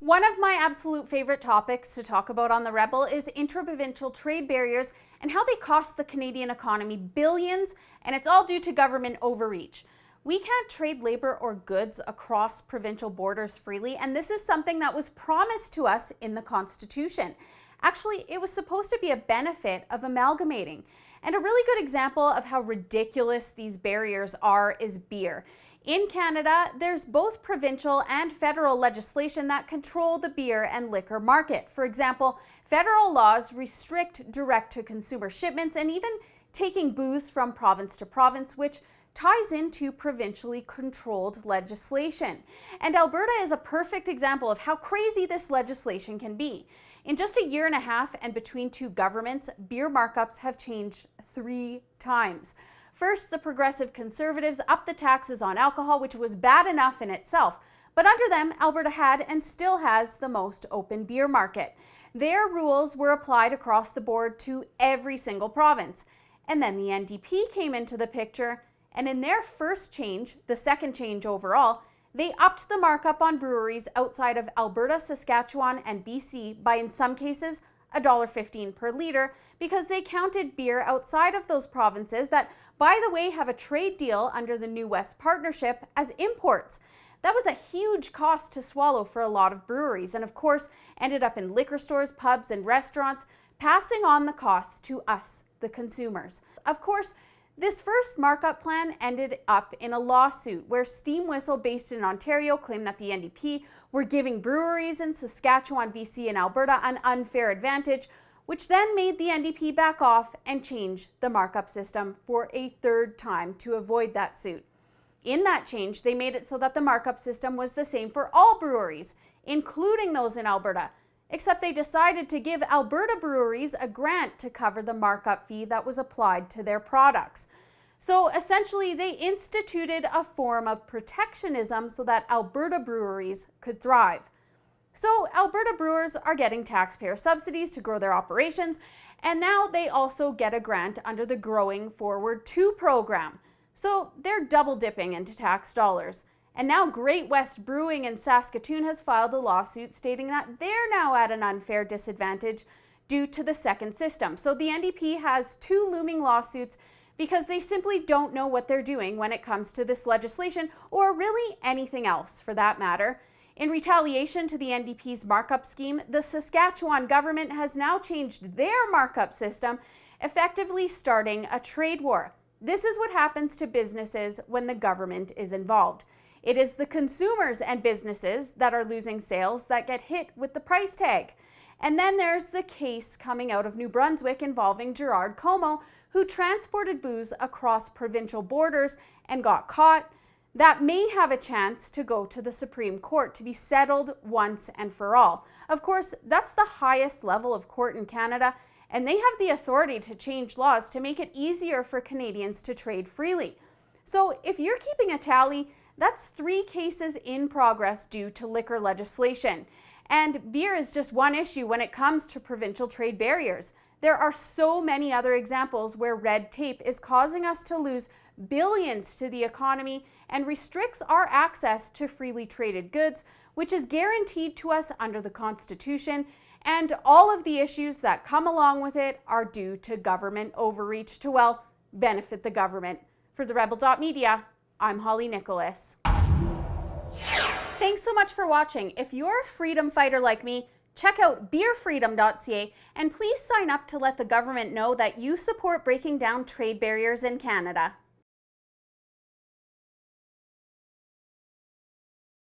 One of my absolute favorite topics to talk about on The Rebel is inter-provincial trade barriers and how they cost the Canadian economy billions, and it's all due to government overreach. We can't trade labor or goods across provincial borders freely, and this is something that was promised to us in the Constitution. Actually, it was supposed to be a benefit of amalgamating. And a really good example of how ridiculous these barriers are is beer. In Canada, there's both provincial and federal legislation that control the beer and liquor market. For example, federal laws restrict direct-to-consumer shipments and even taking booze from province to province, which ties into provincially controlled legislation. And Alberta is a perfect example of how crazy this legislation can be. In just a year and a half and between two governments, beer markups have changed 3 times. First, the Progressive Conservatives upped the taxes on alcohol, which was bad enough in itself. But under them, Alberta had and still has the most open beer market. Their rules were applied across the board to every single province. And then the NDP came into the picture, and in their first change, the second change overall, they upped the markup on breweries outside of Alberta, Saskatchewan, and BC by, in some cases, $1.15 per litre, because they counted beer outside of those provinces that, by the way, have a trade deal under the New West Partnership as imports. That was a huge cost to swallow for a lot of breweries, and of course ended up in liquor stores, pubs, and restaurants, passing on the costs to us, the consumers. Of course, this first markup plan ended up in a lawsuit where Steam Whistle, based in Ontario, claimed that the NDP were giving breweries in Saskatchewan, BC, and Alberta an unfair advantage, which then made the NDP back off and change the markup system for a third time to avoid that suit. In that change, they made it so that the markup system was the same for all breweries, including those in Alberta, except they decided to give Alberta breweries a grant to cover the markup fee that was applied to their products. So essentially, they instituted a form of protectionism so that Alberta breweries could thrive. So Alberta brewers are getting taxpayer subsidies to grow their operations, and now they also get a grant under the Growing Forward 2 program. So they're double dipping into tax dollars. And now Great West Brewing in Saskatoon has filed a lawsuit stating that they're now at an unfair disadvantage due to the second system. So the NDP has 2 looming lawsuits because they simply don't know what they're doing when it comes to this legislation, or really anything else for that matter. In retaliation to the NDP's markup scheme, the Saskatchewan government has now changed their markup system, effectively starting a trade war. This is what happens to businesses when the government is involved. It is the consumers and businesses that are losing sales that get hit with the price tag. And then there's the case coming out of New Brunswick involving Gerard Como, who transported booze across provincial borders and got caught. That may have a chance to go to the Supreme Court to be settled once and for all. Of course, that's the highest level of court in Canada, and they have the authority to change laws to make it easier for Canadians to trade freely. So if you're keeping a tally, that's 3 cases in progress due to liquor legislation. And beer is just one issue when it comes to provincial trade barriers. There are so many other examples where red tape is causing us to lose billions to the economy and restricts our access to freely traded goods, which is guaranteed to us under the Constitution. And all of the issues that come along with it are due to government overreach to, well, benefit the government. For the Rebel.media, I'm Holly Nicholas. Thanks so much for watching. If you're a freedom fighter like me, check out beerfreedom.ca and please sign up to let the government know that you support breaking down trade barriers in Canada.